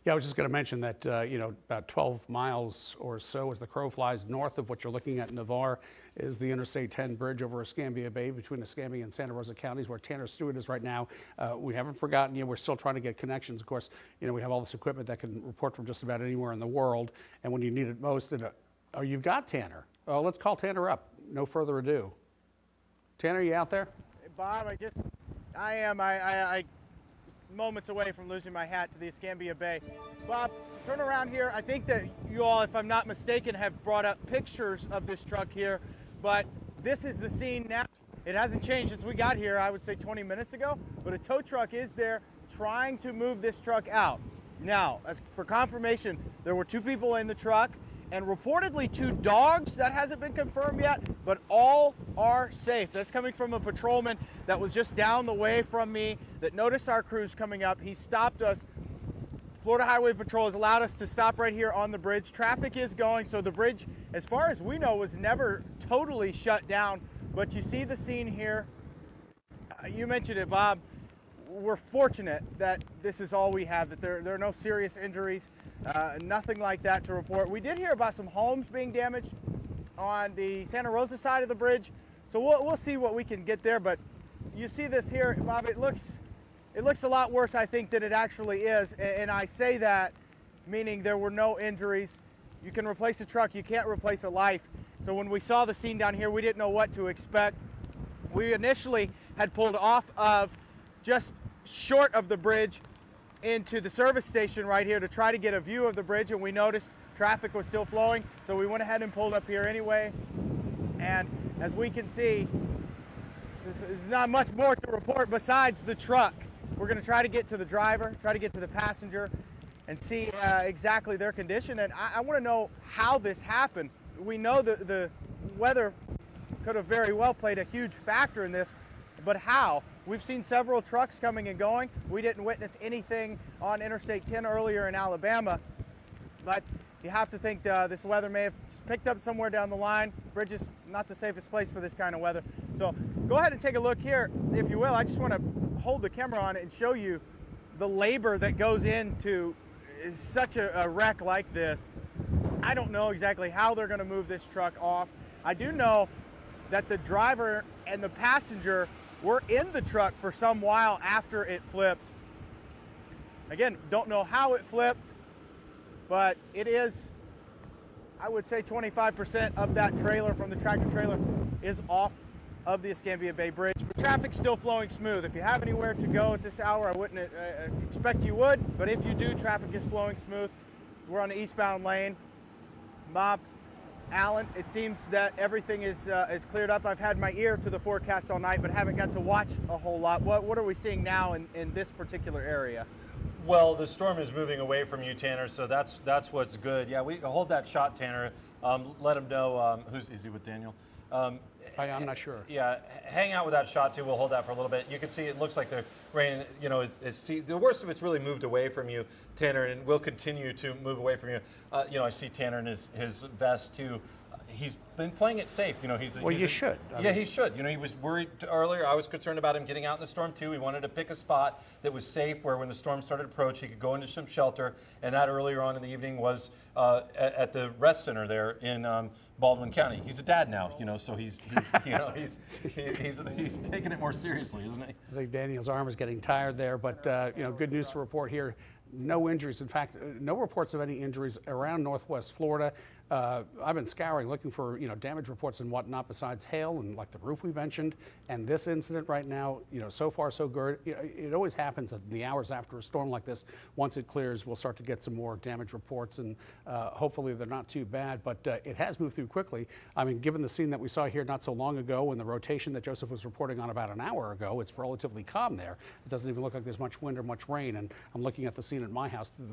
Yeah, I was just going to mention that, about 12 miles or so as the crow flies north of what you're looking at in Navarre is the Interstate 10 bridge over Escambia Bay between Escambia and Santa Rosa counties, where Tanner Stewart is right now. We haven't forgotten you. We're still trying to get connections. Of course, we have all this equipment that can report from just about anywhere in the world. And when you need it most, you've got Tanner. Oh, let's call Tanner up. No further ado. Tanner, you out there? Hey, Bob, I am. I moments away from losing my hat to the Escambia Bay. Bob, turn around here. I think that you all, if I'm not mistaken, have brought up pictures of this truck here, but this is the scene now. It hasn't changed since we got here, I would say 20 minutes ago, but a tow truck is there trying to move this truck out. Now, as for confirmation, there were 2 people in the truck and reportedly 2 dogs. That hasn't been confirmed yet, but all are safe. That's coming from a patrolman that was just down the way from me that noticed our crews coming up. He stopped us. Florida Highway Patrol has allowed us to stop right here on the bridge. Traffic is going, so the bridge, as far as we know, was never totally shut down, but you see the scene here. You mentioned it, Bob. We're fortunate that this is all we have, that there are no serious injuries, nothing like that to report. We did hear about some homes being damaged on the Santa Rosa side of the bridge, so we'll see what we can get there. But you see this here, Bob, it looks a lot worse, I think, than it actually is, and I say that meaning there were no injuries. You can replace a truck, you can't replace a life. So when we saw the scene down here, we didn't know what to expect. We initially had pulled off of just short of the bridge into the service station right here to try to get a view of the bridge, and we noticed traffic was still flowing, so we went ahead and pulled up here anyway. And as we can see, there's not much more to report besides the truck. We're going to try to get to the driver, try to get to the passenger, and see exactly their condition. And I want to know how this happened. We know that the weather could have very well played a huge factor in this, but how? We've seen several trucks coming and going. We didn't witness anything on Interstate 10 earlier in Alabama, but you have to think this weather may have picked up somewhere down the line. Bridge is not the safest place for this kind of weather. So go ahead and take a look here, if you will. I just want to hold the camera on it and show you the labor that goes into such a wreck like this. I don't know exactly how they're going to move this truck off. I do know that the driver and the passenger were in the truck for some while after it flipped. Again, don't know how it flipped, but it is, I would say 25% of that trailer from the tractor trailer is off of the Escambia Bay Bridge. But traffic's still flowing smooth. If you have anywhere to go at this hour, I wouldn't expect you would, but if you do, traffic is flowing smooth. We're on the eastbound lane. Bob, Alan, it seems that everything is cleared up. I've had my ear to the forecast all night, but haven't got to watch a whole lot. What are we seeing now in this particular area? Well, the storm is moving away from you, Tanner, so that's what's good. Yeah, we hold that shot, Tanner. Let him know. Is he with Daniel? I'm not sure. Yeah, hang out with that shot too. We'll hold that for a little bit. You can see it looks like the rain, the worst of it's really moved away from you, Tanner, and will continue to move away from you. I see Tanner in his vest too. He's been playing it safe. You should. He should. He was worried earlier. I was concerned about him getting out in the storm too. He wanted to pick a spot that was safe where when the storm started to approach, he could go into some shelter. And that earlier on in the evening was at the rest center there in Baldwin County. He's a dad now, so he's taking it more seriously, isn't he? I think Daniel's arm is getting tired there, but good news to report here. No injuries. In fact, no reports of any injuries around Northwest Florida. I've been scouring, looking for damage reports and whatnot besides hail and like the roof we mentioned. And this incident right now, so far so good. It always happens at the hours after a storm like this. Once it clears, we'll start to get some more damage reports, and hopefully they're not too bad. But it has moved through quickly. I mean, given the scene that we saw here not so long ago and the rotation that Joseph was reporting on about an hour ago, it's relatively calm there. It doesn't even look like there's much wind or much rain. And I'm looking at the scene at my house through the